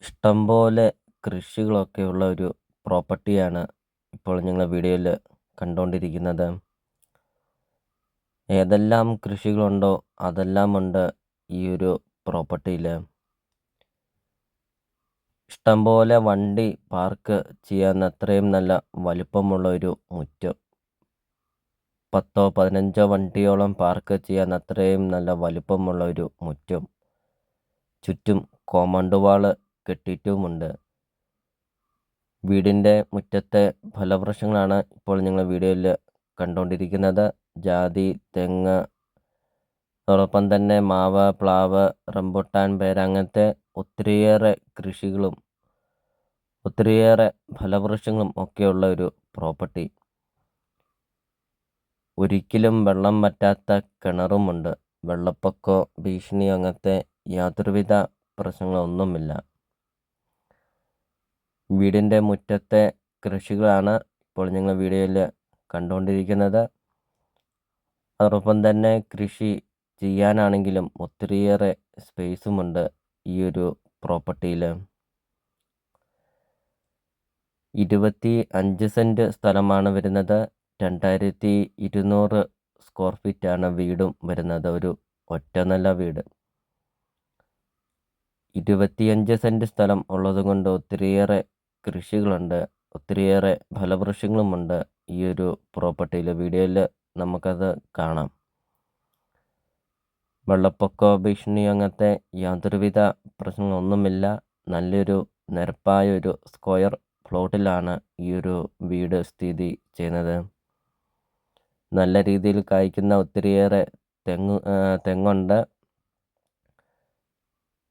ഇഷ്ടംപോലെ കൃഷികളൊക്കെയുള്ള ഒരു പ്രോപ്പർട്ടിയാണ് ഇപ്പോൾ നിങ്ങൾ വീഡിയോയിൽ കണ്ടുകൊണ്ടിരിക്കുന്നത്. ഏതെല്ലാം കൃഷികളുണ്ടോ അതെല്ലാം ഉണ്ട് ഈ ഒരു പ്രോപ്പർട്ടിയിൽ. ഇഷ്ടംപോലെ വണ്ടി പാർക്ക് ചെയ്യാൻ അത്രയും നല്ല വലിപ്പമുള്ള ഒരു മുറ്റം. 10-15 വണ്ടിയോളം പാർക്ക് ചെയ്യാൻ അത്രയും നല്ല വലിപ്പമുള്ള ഒരു മുറ്റം. ചുറ്റും കോമ്പൗണ്ട് വാള് കെട്ടിയിട്ടുമുണ്ട്. വീടിൻ്റെ മുറ്റത്തെ ഫലവൃക്ഷങ്ങളാണ് ഇപ്പോൾ നിങ്ങൾ വീഡിയോയിൽ കണ്ടുകൊണ്ടിരിക്കുന്നത്. ജാതി, തെങ്ങ്, അതോടൊപ്പം തന്നെ മാവ്, പ്ലാവ്, റംബുട്ടാൻ, പേര അങ്ങനത്തെ ഒത്തിരിയേറെ കൃഷികളും ഒത്തിരിയേറെ ഫലവൃക്ഷങ്ങളും ഒക്കെയുള്ള ഒരു പ്രോപ്പർട്ടി. ഒരിക്കലും വെള്ളം വറ്റാത്ത കിണറുമുണ്ട്. വെള്ളപ്പൊക്കമോ ഭീഷണിയോ അങ്ങനത്തെ യാതൊരുവിധ പ്രശ്നങ്ങളൊന്നുമില്ല. വീടിൻ്റെ മുറ്റത്തെ കൃഷികളാണ് ഇപ്പോൾ നിങ്ങൾ വീഡിയോയിൽ കണ്ടുകൊണ്ടിരിക്കുന്നത്. അതോടൊപ്പം തന്നെ കൃഷി ചെയ്യാനാണെങ്കിലും ഒത്തിരിയേറെ സ്പേസുമുണ്ട് ഈ ഒരു പ്രോപ്പർട്ടിയിൽ. 25 സെൻറ്റ് സ്ഥലമാണ് വരുന്നത്. 2200 സ്ക്വയർ ഫീറ്റാണ് വീടും വരുന്നത്. ഒരു ഒറ്റ നില വീട്. 25 സെൻറ്റ് സ്ഥലം ഉള്ളതുകൊണ്ട് ഒത്തിരിയേറെ കൃഷികളുണ്ട്, ഒത്തിരിയേറെ ഫലവൃക്ഷങ്ങളുമുണ്ട് ഈ ഒരു പ്രോപ്പർട്ടിയിൽ. വീഡിയോയിൽ നമുക്കത് കാണാം. വെള്ളപ്പൊക്കമോ ഭീഷണിയോ അങ്ങനത്തെ യാതൊരുവിധ പ്രശ്നങ്ങളൊന്നുമില്ല. നല്ലൊരു നിരപ്പായ ഒരു സ്ക്വയർ പ്ലോട്ടിലാണ് ഈ ഒരു വീട് സ്ഥിതി ചെയ്യുന്നത്. നല്ല രീതിയിൽ കായ്ക്കുന്ന ഒത്തിരിയേറെ തെങ്ങുണ്ട്.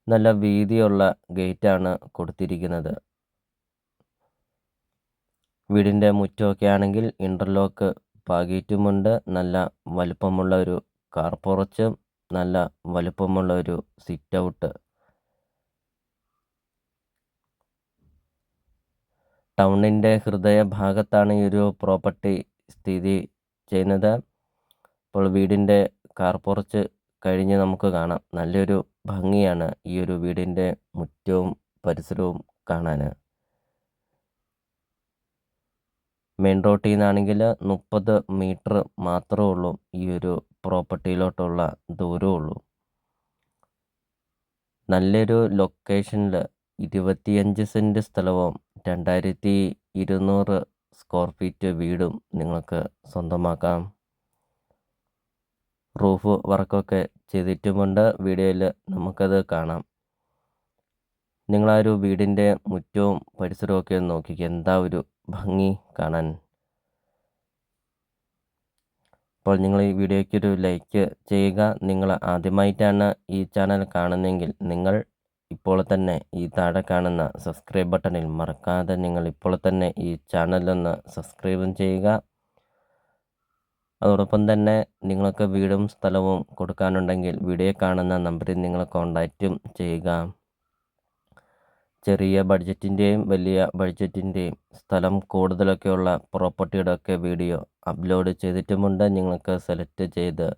നല്ല വീതിയുള്ള ഗേറ്റാണ് കൊടുത്തിരിക്കുന്നത്. വീടിൻ്റെ മുറ്റമൊക്കെ ആണെങ്കിൽ ഇൻ്റർലോക്ക് പാകിയിട്ടുമുണ്ട്. നല്ല വലുപ്പമുള്ള ഒരു കാർ പോർച്ചും നല്ല വലുപ്പമുള്ള ഒരു സിറ്റ് ഔട്ട്. ടൗണിൻ്റെ ഹൃദയഭാഗത്താണ് ഈ ഒരു പ്രോപ്പർട്ടി സ്ഥിതി ചെയ്യുന്നത്. അപ്പോൾ വീടിൻ്റെ കാർ പോർച്ച് കഴിഞ്ഞ് നമുക്ക് കാണാം. നല്ലൊരു ഭംഗിയാണ് ഈ ഒരു വീടിൻ്റെ മുറ്റവും പരിസരവും കാണാൻ. മെയിൻ റോഡിൽ നിന്നാണെങ്കിൽ 30 മീറ്റർ മാത്രമേ ഉള്ളൂ ഈ ഒരു പ്രോപ്പർട്ടിയിലോട്ടുള്ള ദൂരമുള്ളൂ. നല്ലൊരു ലൊക്കേഷനിൽ 25 സെൻറ്റ് സ്ഥലവും 2200 സ്ക്വയർ ഫീറ്റ് വീടും നിങ്ങൾക്ക് സ്വന്തമാക്കാം. റൂഫ് വർക്കൊക്കെ ചെയ്തിട്ടുമുണ്ട്. വീഡിയോയിൽ നമുക്കത് കാണാം. നിങ്ങളാ ഒരു വീടിൻ്റെ മുറ്റവും പരിസരവും ഒക്കെ ഒന്ന് നോക്കിക്കുക, എന്താ ഒരു ഭംഗി കാണാൻ. അപ്പോൾ നിങ്ങൾ ഈ വീഡിയോയ്ക്ക് ഒരു ലൈക്ക് ചെയ്യുക. നിങ്ങൾ ആദ്യമായിട്ടാണ് ഈ ചാനൽ കാണുന്നതെങ്കിൽ നിങ്ങൾ ഇപ്പോൾ തന്നെ ഈ താഴെ കാണുന്ന സബ്സ്ക്രൈബ് ബട്ടണിൽ മറക്കാതെ നിങ്ങൾ ഇപ്പോൾ തന്നെ ഈ ചാനലൊന്ന് സബ്സ്ക്രൈബും ചെയ്യുക. അതോടൊപ്പം തന്നെ നിങ്ങൾക്ക് വീടും സ്ഥലവും കൊടുക്കാനുണ്ടെങ്കിൽ വീഡിയോ കാണുന്ന നമ്പറിൽ നിങ്ങൾ കോൺടാക്റ്റും ചെയ്യുക. ചെറിയ ബഡ്ജറ്റിൻ്റെയും വലിയ ബഡ്ജറ്റിൻ്റെയും സ്ഥലം കൂടുതലൊക്കെയുള്ള പ്രോപ്പർട്ടിയുടെ ഒക്കെ വീഡിയോ അപ്ലോഡ് ചെയ്തിട്ടുമുണ്ട്. നിങ്ങൾക്ക് സെലക്ട് ചെയ്ത്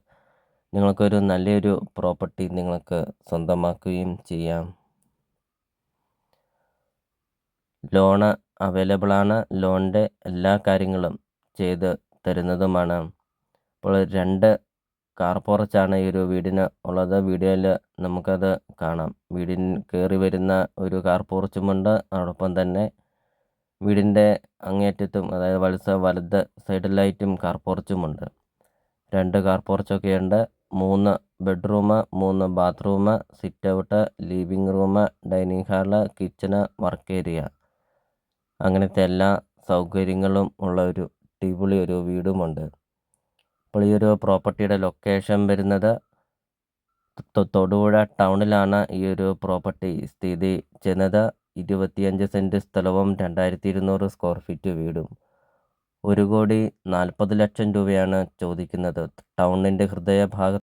നിങ്ങൾക്കൊരു നല്ലൊരു പ്രോപ്പർട്ടി നിങ്ങൾക്ക് സ്വന്തമാക്കുകയും ചെയ്യാം. ലോണ് അവൈലബിളാണ്. ലോണിൻ്റെ എല്ലാ കാര്യങ്ങളും ചെയ്ത് തരുന്നതുമാണ്. അപ്പോൾ 2 കാർ പോർച്ചാണ് ഈ ഒരു വീടിന് ഉള്ളത്. വീഡിയോയിൽ നമുക്കത് കാണാം. വീടിന് കയറി വരുന്ന ഒരു കാർ പോർച്ചുമുണ്ട്. അതോടൊപ്പം തന്നെ വീടിൻ്റെ അങ്ങേയറ്റത്തും അതായത് വലത് സൈഡിലായിട്ടും കാർ പോർച്ചുമുണ്ട്. 2 കാർ പോർച്ചൊക്കെയുണ്ട്. 3 bedroom, 3 bathroom, sit out, living room, dining hall, kitchen, work area അങ്ങനത്തെ എല്ലാ സൗകര്യങ്ങളും ഉള്ള ഒരു അടിപൊളി ഒരു വീടുമുണ്ട്. അപ്പോൾ ഈ ഒരു പ്രോപ്പർട്ടിയുടെ ലൊക്കേഷൻ വരുന്നത് തൊടുപുഴ ടൗണിലാണ് ഈ ഒരു പ്രോപ്പർട്ടി സ്ഥിതി ചെയ്യുന്നത്. 25 സെൻറ്റ് സ്ഥലവും 2200 സ്ക്വയർ ഫീറ്റ് വീടും. 1,40,00,000 രൂപയാണ് ചോദിക്കുന്നത്. ടൗണിൻ്റെ ഹൃദയഭാഗത്ത്